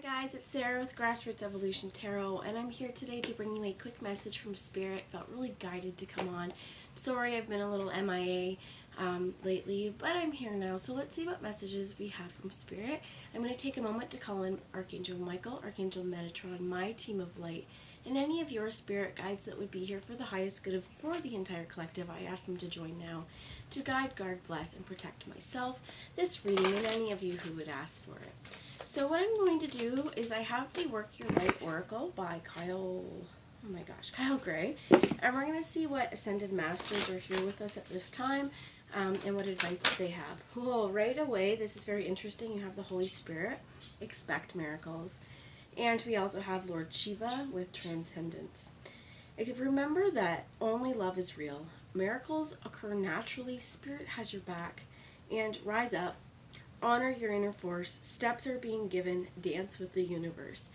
Hi guys, it's Sarah with Grassroots Evolution Tarot, and I'm here today to bring you a quick message from Spirit. Felt really guided to come on. Sorry I've been a little MIA lately, but I'm here now, so let's see what messages we have from Spirit. I'm going to take a moment to call in Archangel Michael, Archangel Metatron, my team of light, and any of your spirit guides that would be here for the highest good for the entire collective. I ask them to join now to guide, guard, bless, and protect myself, this reading, and any of you who would ask for it. So what I'm going to do is I have the Work Your Light Oracle by Kyle Gray, and we're going to see what Ascended Masters are here with us at this time, and what advice they have. Well, right away, this is very interesting. You have the Holy Spirit, expect miracles, and we also have Lord Shiva with Transcendence. Remember that only love is real. Miracles occur naturally, Spirit has your back, and rise up. Honor your inner force. Steps are being given. Dance with the universe.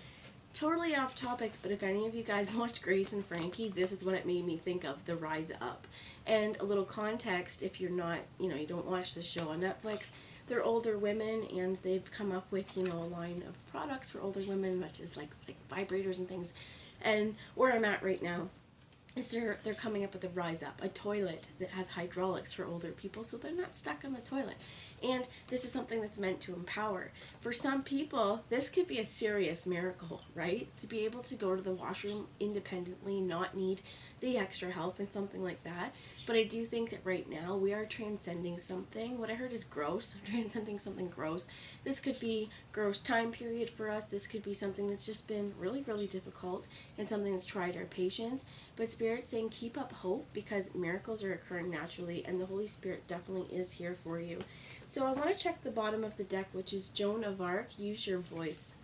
Totally off topic, but if any of you guys watch Grace and Frankie, this is what it made me think of, the rise up. And a little context, if you're not, you don't watch this show on Netflix, they're older women, and they've come up with, a line of products for older women, much as like vibrators and things. And where I'm at right now is they're coming up with a rise up, a toilet that has hydraulics for older people so they're not stuck on the toilet. And this is something that's meant to empower. For some people, this could be a serious miracle, right? To be able to go to the washroom independently, not need the extra help and something like that. But I do think that right now we are transcending something. What I heard is gross, transcending something gross. This could be gross time period for us. This could be something that's just been really, really difficult and something that's tried our patience. But Spirit's saying keep up hope because miracles are occurring naturally and the Holy Spirit definitely is here for you. So I want to check the bottom of the deck, which is Joan of Arc. Use your voice.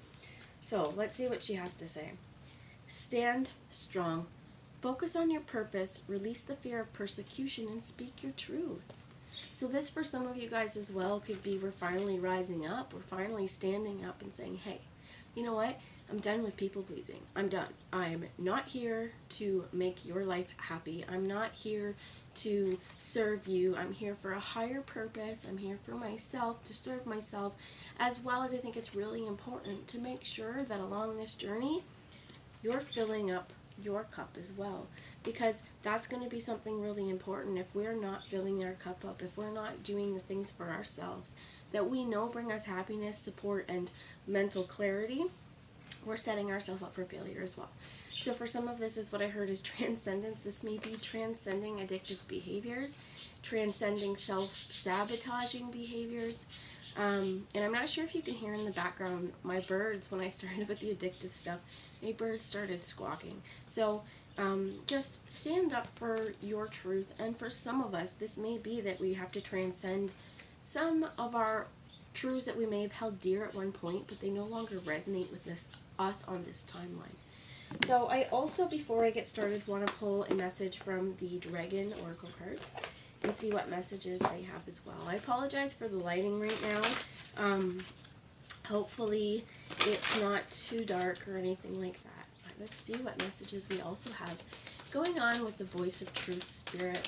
So let's see what she has to say. Stand strong. Focus on your purpose. Release the fear of persecution and speak your truth. So this for some of you guys as well could be we're finally rising up. We're finally standing up and saying, hey, you know what? I'm done with people pleasing. I'm done. I'm not here to make your life happy. I'm not here to serve you. I'm here for a higher purpose. I'm here for myself, to serve myself, as well as I think it's really important to make sure that along this journey, you're filling up your cup as well, because that's going to be something really important. If we're not filling our cup up, if we're not doing the things for ourselves that we know bring us happiness, support, and mental clarity, we're setting ourselves up for failure as well. So for some of this is what I heard is transcendence. This may be transcending addictive behaviors, transcending self-sabotaging behaviors. And I'm not sure if you can hear in the background my birds. When I started with the addictive stuff, my birds started squawking. So just stand up for your truth. And for some of us, this may be that we have to transcend some of our truths that we may have held dear at one point, but they no longer resonate with us on this timeline. So I also, before I get started, want to pull a message from the Dragon Oracle cards and see what messages they have as well. I apologize for the lighting right now. Hopefully it's not too dark or anything like that. But let's see what messages we also have going on with the Voice of Truth Spirit.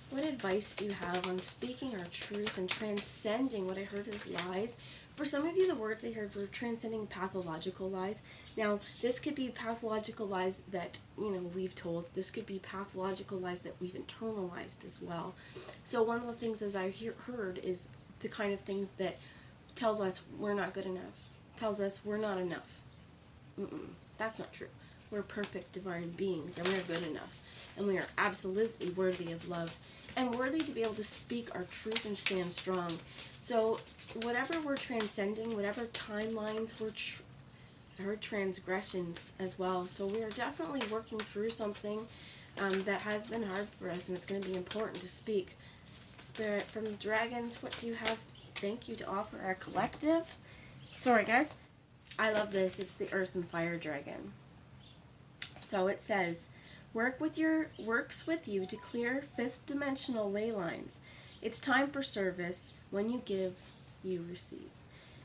What advice do you have on speaking our truth and transcending what I heard as lies? For some of you, the words I heard were transcending pathological lies. Now, this could be pathological lies that, we've told. This could be pathological lies that we've internalized as well. So one of the things, as I heard, is the kind of thing that tells us we're not good enough, tells us we're not enough. That's not true. We're perfect divine beings, and we're good enough. And we are absolutely worthy of love and worthy to be able to speak our truth and stand strong. So whatever we're transcending, whatever timelines we're transgressions as well. So we are definitely working through something that has been hard for us, and it's going to be important to speak. Spirit, from the dragons, what do you have? Thank you to offer our collective. Sorry, guys. I love this. It's the Earth and Fire Dragon. So it says, works with you to clear fifth dimensional ley lines. It's time for service. When you give, you receive.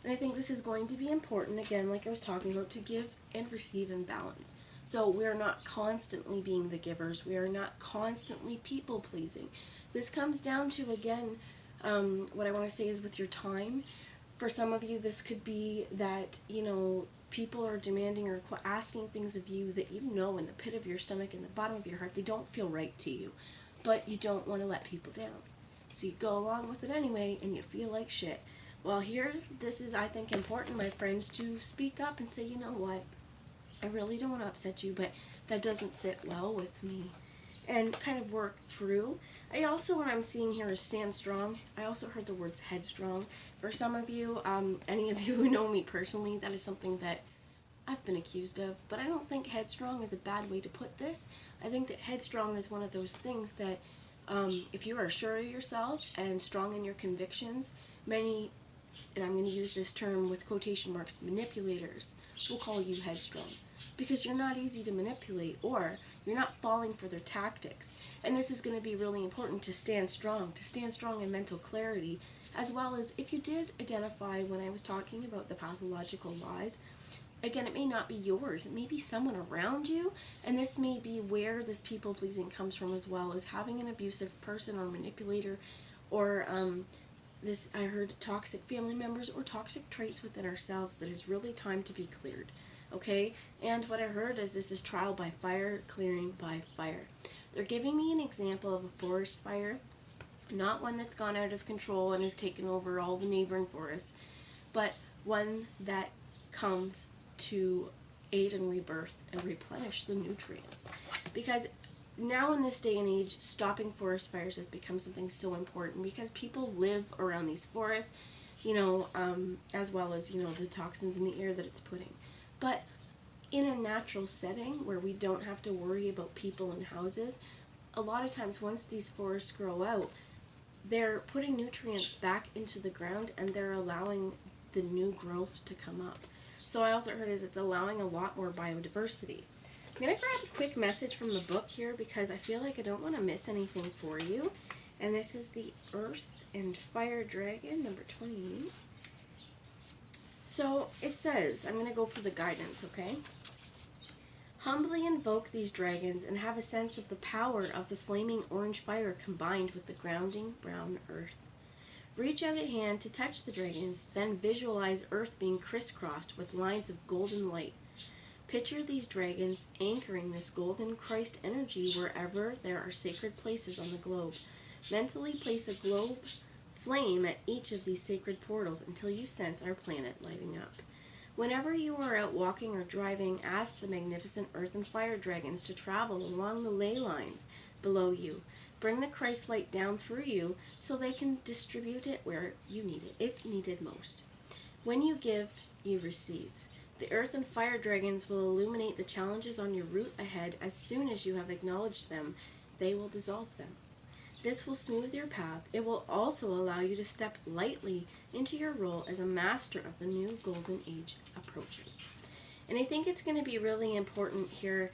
And I think this is going to be important, again, like I was talking about, to give and receive in balance. So we are not constantly being the givers. We are not constantly people-pleasing. This comes down to, again, what I want to say is with your time. For some of you, this could be that, people are demanding or asking things of you that you know in the pit of your stomach, in the bottom of your heart, they don't feel right to you, but you don't want to let people down. So you go along with it anyway, and you feel like shit. Well, here, this is, I think, important, my friends, to speak up and say, you know what, I really don't want to upset you, but that doesn't sit well with me. And kind of work through. I also, what I'm seeing here is stand strong. I also heard the words headstrong. For some of you, any of you who know me personally, that is something that I've been accused of. But I don't think headstrong is a bad way to put this. I think that headstrong is one of those things that if you are sure of yourself and strong in your convictions, many, and I'm going to use this term with quotation marks, manipulators will call you headstrong. Because you're not easy to manipulate, or you're not falling for their tactics. And this is going to be really important to stand strong in mental clarity, as well as if you did identify when I was talking about the pathological lies, again, it may not be yours, it may be someone around you, and this may be where this people pleasing comes from, as well as having an abusive person or manipulator, or this, I heard toxic family members or toxic traits within ourselves that is really time to be cleared. Okay, and what I heard is this is trial by fire, clearing by fire. They're giving me an example of a forest fire, not one that's gone out of control and has taken over all the neighboring forests, but one that comes to aid in rebirth and replenish the nutrients. Because now in this day and age, stopping forest fires has become something so important because people live around these forests, as well as, the toxins in the air that it's putting. But in a natural setting where we don't have to worry about people and houses, a lot of times once these forests grow out, they're putting nutrients back into the ground and they're allowing the new growth to come up. So I also heard is it's allowing a lot more biodiversity. I'm going to grab a quick message from the book here because I feel like I don't want to miss anything for you. And this is the Earth and Fire Dragon, number 28. So it says, I'm going to go for the guidance, okay? Humbly invoke these dragons and have a sense of the power of the flaming orange fire combined with the grounding brown earth. Reach out a hand to touch the dragons, then visualize earth being crisscrossed with lines of golden light. Picture these dragons anchoring this golden Christ energy wherever there are sacred places on the globe. Mentally place a globe flame at each of these sacred portals until you sense our planet lighting up. Whenever you are out walking or driving, ask the magnificent earth and fire dragons to travel along the ley lines below you. Bring the Christ light down through you so they can distribute it where you need it. It's needed most. When you give, you receive. The earth and fire dragons will illuminate the challenges on your route ahead. As soon as you have acknowledged them, they will dissolve them. This will smooth your path. It will also allow you to step lightly into your role as a master of the new golden age approaches. And I think it's going to be really important here.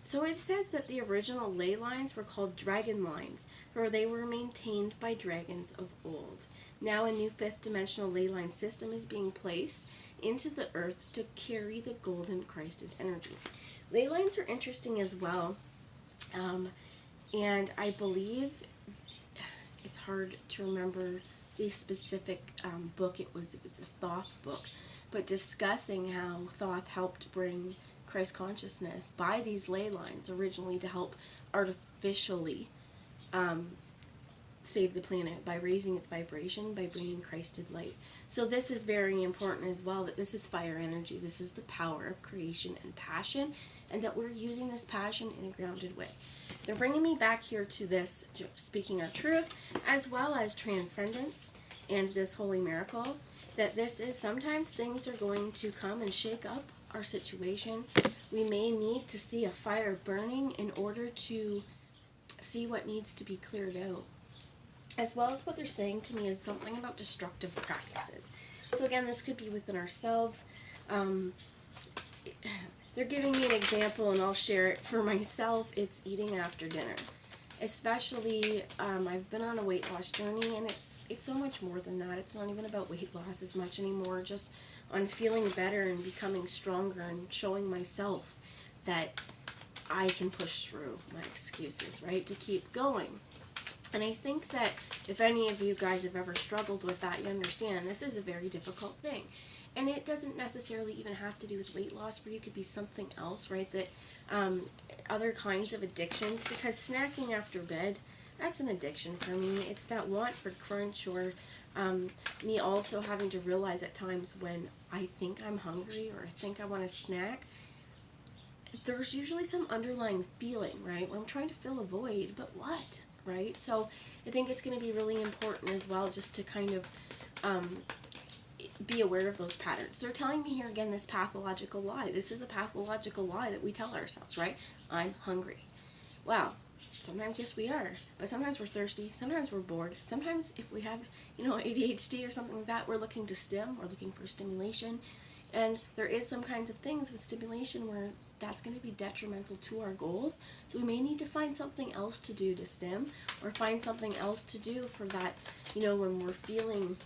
So it says that the original ley lines were called dragon lines, for they were maintained by dragons of old. Now a new fifth dimensional ley line system is being placed into the earth to carry the golden Christed energy. Ley lines are interesting as well. And I believe, it's hard to remember the specific book, it was a Thoth book, but discussing how Thoth helped bring Christ consciousness by these ley lines originally to help artificially save the planet by raising its vibration, by bringing Christed light. So this is very important as well, that this is fire energy, this is the power of creation and passion, and that we're using this passion in a grounded way. They're bringing me back here to this, speaking our truth, as well as transcendence and this holy miracle, that this is sometimes things are going to come and shake up our situation. We may need to see a fire burning in order to see what needs to be cleared out. As well as what they're saying to me is something about destructive practices. So again, this could be within ourselves. They're giving me an example, and I'll share it for myself. It's eating after dinner. Especially, I've been on a weight loss journey, and it's so much more than that. It's not even about weight loss as much anymore, just on feeling better and becoming stronger and showing myself that I can push through my excuses, right, to keep going. And I think that if any of you guys have ever struggled with that, you understand this is a very difficult thing. And it doesn't necessarily even have to do with weight loss. For you, it could be something else, right? That other kinds of addictions, because snacking after bed, that's an addiction for me. It's that want for crunch, or me also having to realize at times when I think I'm hungry or I think I want a snack, there's usually some underlying feeling, right? Where I'm trying to fill a void, but what, right? So I think it's going to be really important as well just to kind of be aware of those patterns. They're telling me here again this pathological lie. This is a pathological lie that we tell ourselves, right? I'm hungry. Wow. Sometimes, yes, we are. But sometimes we're thirsty. Sometimes we're bored. Sometimes if we have, ADHD or something like that, we're looking to stim. We're looking for stimulation. And there is some kinds of things with stimulation where that's going to be detrimental to our goals. So we may need to find something else to do to stim, or find something else to do for that, when we're feeling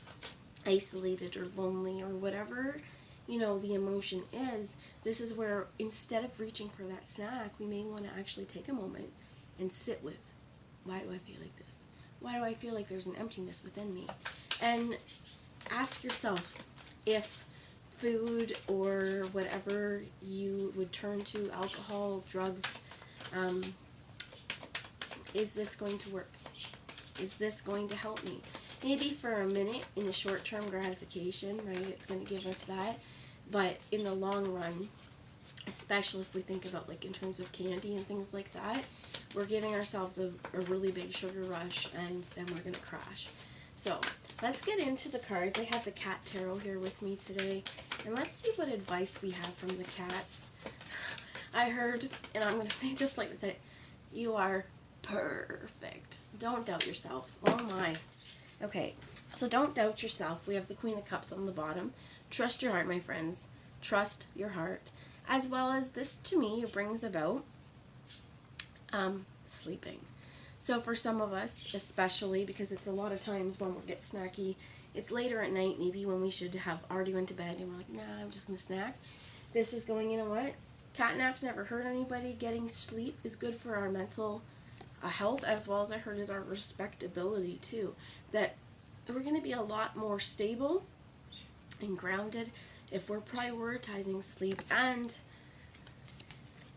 isolated or lonely or whatever, the emotion is. This is where instead of reaching for that snack, we may want to actually take a moment and sit with, why do I feel like this? Why do I feel like there's an emptiness within me? And ask yourself if food or whatever you would turn to, alcohol, drugs, is this going to work? Is this going to help me? Maybe for a minute in the short-term gratification, right? It's going to give us that. But in the long run, especially if we think about in terms of candy and things like that, we're giving ourselves a really big sugar rush, and then we're going to crash. So let's get into the cards. I have the cat tarot here with me today, and let's see what advice we have from the cats. I heard, and I'm going to say just like this, you are perfect. Don't doubt yourself. Oh my. Okay, so don't doubt yourself. We have the Queen of Cups on the bottom. Trust your heart, my friends. Trust your heart. As well as this, to me, brings about sleeping. So for some of us, especially, because it's a lot of times when we get snacky, it's later at night, maybe when we should have already went to bed, and we're like, nah, I'm just going to snack. This is going, what? Cat naps never hurt anybody. Getting sleep is good for our mental health, as well as I heard is our respectability too. That we're going to be a lot more stable and grounded if we're prioritizing sleep. And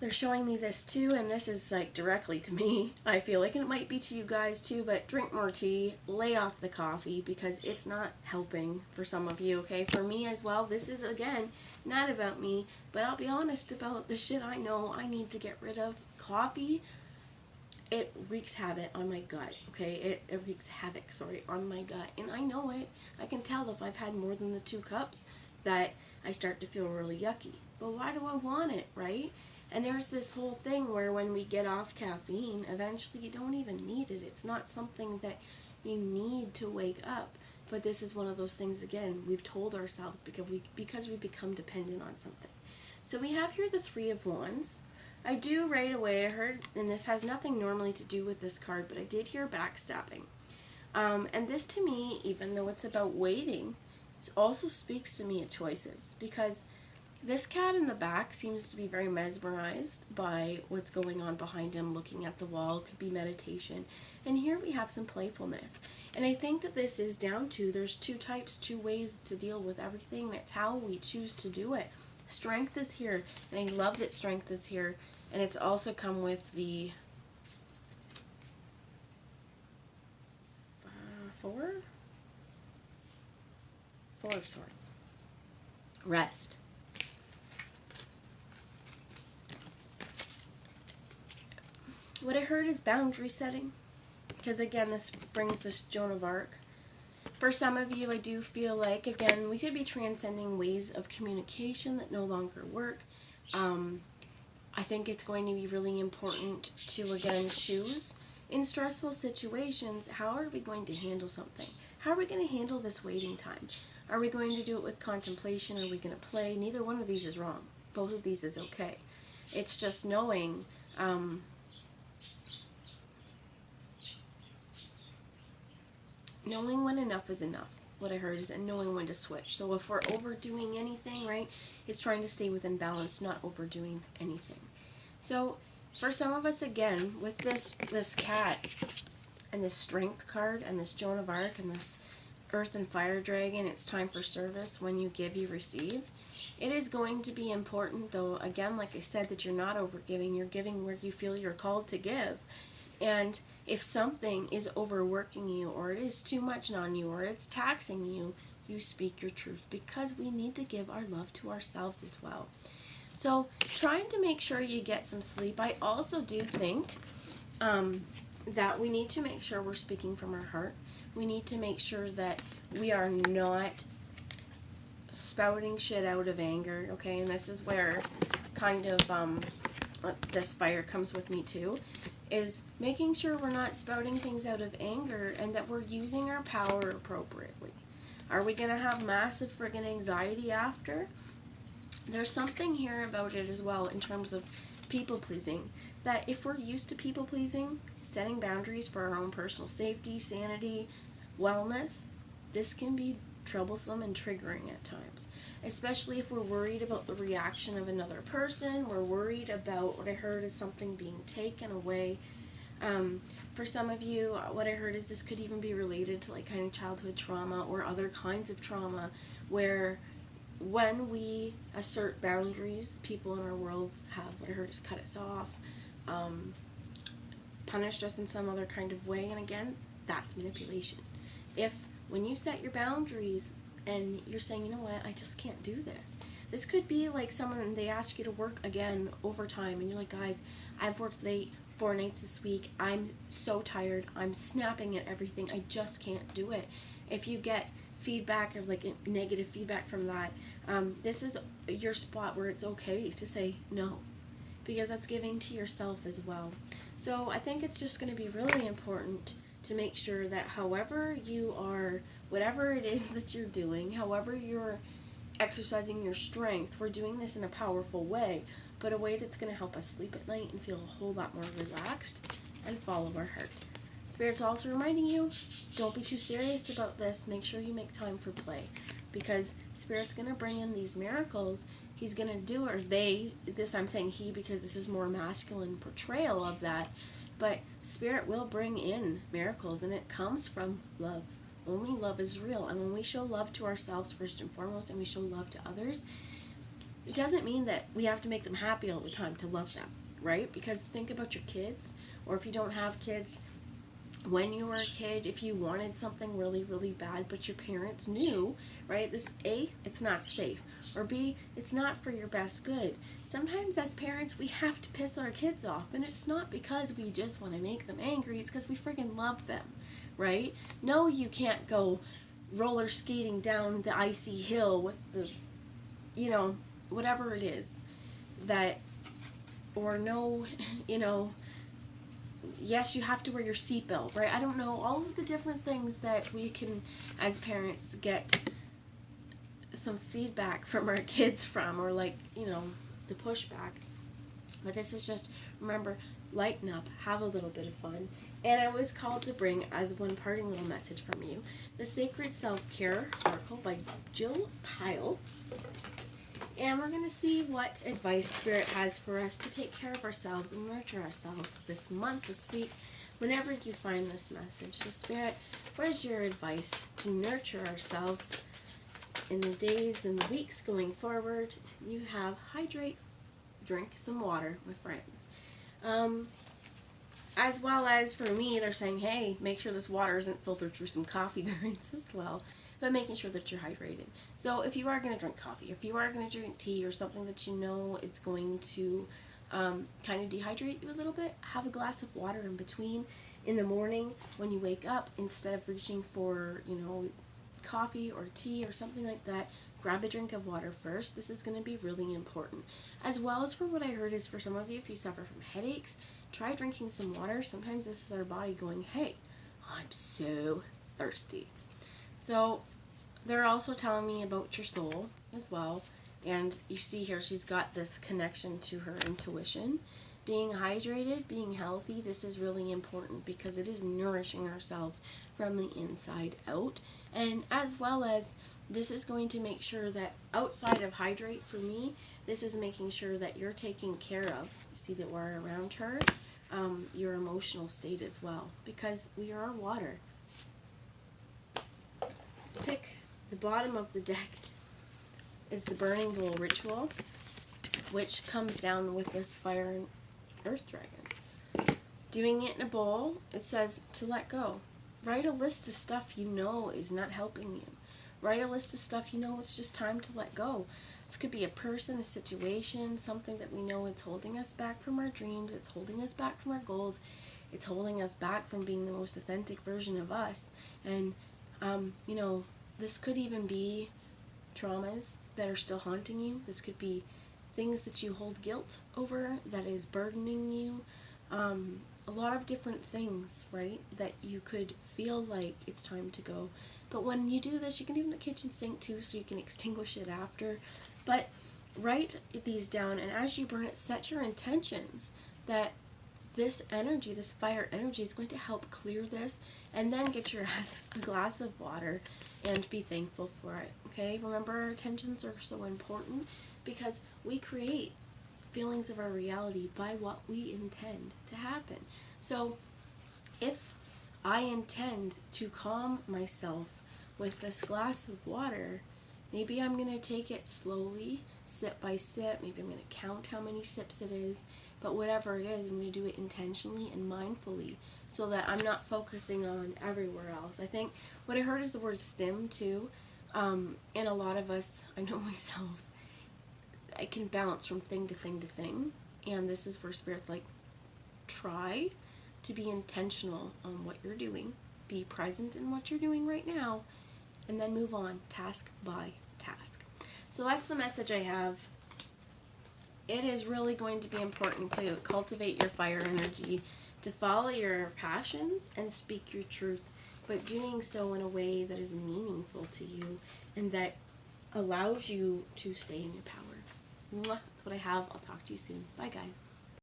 they're showing me this too, and this is directly to me. I feel like it might be to you guys too, but drink more tea, lay off the coffee, because it's not helping for some of you, okay? For me as well, this is, again, not about me, but I'll be honest about the shit I know I need to get rid of. Coffee, it wreaks havoc on my gut, okay? It wreaks havoc, on my gut. And I know it. I can tell if I've had more than the 2 cups that I start to feel really yucky. But why do I want it, right? And there's this whole thing where when we get off caffeine, eventually you don't even need it. It's not something that you need to wake up. But this is one of those things, again, we've told ourselves because we become dependent on something. So we have here the 3 of Wands. I do right away, I heard, and this has nothing normally to do with this card, but I did hear backstabbing. And this to me, even though it's about waiting, it also speaks to me of choices, because this cat in the back seems to be very mesmerized by what's going on behind him, looking at the wall. Could be meditation. And here we have some playfulness. And I think that this is down to, there's 2 types, 2 ways to deal with everything. That's how we choose to do it. Strength is here, and I love that strength is here. And it's also come with the 4 of Swords. Rest. What I heard is boundary setting, because again, this brings this Joan of Arc. For some of you, I do feel like, again, we could be transcending ways of communication that no longer work. I think it's going to be really important to, again, choose in stressful situations, how are we going to handle something? How are we going to handle this waiting time? Are we going to do it with contemplation? Are we going to play? Neither one of these is wrong. Both of these is okay. It's just knowing knowing when enough is enough. What I heard is, and knowing when to switch. So if we're overdoing anything, right, it's trying to stay within balance, not overdoing anything. So for some of us, again, with this cat and this strength card and this Joan of Arc and this Earth and Fire Dragon, it's time for service. When you give, you receive. It is going to be important, though, again, like I said, that you're not overgiving. You're giving where you feel you're called to give. And if something is overworking you, or it is too much on you, or it's taxing you, you speak your truth, because we need to give our love to ourselves as well. So trying to make sure you get some sleep. I also do think that we need to make sure we're speaking from our heart. We need to make sure that we are not spouting shit out of anger, okay? And this is where kind of this fire comes with me too, is making sure we're not spouting things out of anger and that we're using our power appropriately. Are we going to have massive friggin' anxiety after? There's something here about it as well in terms of people pleasing, that if we're used to people pleasing, setting boundaries for our own personal safety, sanity, wellness, this can be troublesome and triggering at times, especially if we're worried about the reaction of another person. We're worried about what I heard is something being taken away. For some of you, what I heard is this could even be related to like kind of childhood trauma or other kinds of trauma, where when we assert boundaries, people in our worlds have, what I heard is, cut us off, punished us in some other kind of way. And again, that's manipulation. If when you set your boundaries and you're saying, you know what, I just can't do this. This could be like someone, they ask you to work again overtime and you're like, guys, I've worked late 4 nights this week. I'm so tired. I'm snapping at everything. I just can't do it. If you get feedback or like negative feedback from that, this is your spot where it's okay to say no, because that's giving to yourself as well. So I think it's just going to be really important to make sure that however you are, whatever it is that you're doing, however you're exercising your strength, we're doing this in a powerful way, but a way that's going to help us sleep at night and feel a whole lot more relaxed and follow our heart. Spirit's also reminding you, don't be too serious about this. Make sure you make time for play, because Spirit's going to bring in these miracles. He's going to do, or they, this I'm saying he because this is more masculine portrayal of that, but Spirit will bring in miracles, and it comes from love. Only love is real. And when we show love to ourselves first and foremost, and we show love to others, it doesn't mean that we have to make them happy all the time to love them, right? Because think about your kids, or if you don't have kids, when you were a kid, if you wanted something really, really bad, but your parents knew, right, this A, it's not safe, or B, it's not for your best good. Sometimes as parents, we have to piss our kids off, and it's not because we just want to make them angry, it's because we friggin' love them, right? No, you can't go roller skating down the icy hill with the, you know, whatever it is, that, or no, you know, yes, you have to wear your seatbelt, right? I don't know, all of the different things that we can, as parents, get some feedback from our kids from, or like, you know, the pushback. But this is just, remember, lighten up, have a little bit of fun. And I was called to bring, as one parting little message from you, The Sacred Self-Care Oracle by Jill Pyle. And we're going to see what advice Spirit has for us to take care of ourselves and nurture ourselves this month, this week, whenever you find this message. So Spirit, what is your advice to nurture ourselves in the days and the weeks going forward? You have hydrate, drink some water, my friends. As well as for me, they're saying, hey, make sure this water isn't filtered through some coffee grains as well, but making sure that you're hydrated. So if you are going to drink coffee, if you are going to drink tea or something that you know it's going to kind of dehydrate you a little bit, have a glass of water in between. In the morning when you wake up, instead of reaching for, you know, coffee or tea or something like that, grab a drink of water first. This is going to be really important. As well as for what I heard is for some of you, if you suffer from headaches, try drinking some water. Sometimes this is our body going, hey, I'm so thirsty. So they're also telling me about your soul as well. And you see here, she's got this connection to her intuition. Being hydrated, being healthy, this is really important because it is nourishing ourselves from the inside out. And as well as this is going to make sure that outside of hydrate for me, this is making sure that you're taking care of, you see that we're around her, your emotional state as well, because we are water. Let's pick the bottom of the deck is the Burning Bowl Ritual, which comes down with this Fire and Earth Dragon. Doing it in a bowl, it says to let go. Write a list of stuff you know is not helping you. Write a list of stuff you know it's just time to let go. This could be a person, a situation, something that we know it's holding us back from our dreams, it's holding us back from our goals, it's holding us back from being the most authentic version of us. And, this could even be traumas that are still haunting you. This could be things that you hold guilt over that is burdening you. A lot of different things, right, that you could feel like it's time to go. But when you do this, you can do it in the kitchen sink too, so you can extinguish it after. But write these down, and as you burn it, set your intentions that this energy, this fire energy, is going to help clear this, and then get your ass a glass of water and be thankful for it, okay? Remember, our intentions are so important because we create feelings of our reality by what we intend to happen. So if I intend to calm myself with this glass of water, maybe I'm going to take it slowly, sip by sip. Maybe I'm going to count how many sips it is. But whatever it is, I'm going to do it intentionally and mindfully so that I'm not focusing on everywhere else. I think what I heard is the word stim too. And a lot of us, I know myself, I can bounce from thing to thing to thing. And this is where Spirit's like, try to be intentional on what you're doing. Be present in what you're doing right now. And then move on, task by task. So that's the message I have. It is really going to be important to cultivate your fire energy, to follow your passions and speak your truth, but doing so in a way that is meaningful to you and that allows you to stay in your power. Mwah. That's what I have. I'll talk to you soon. Bye, guys.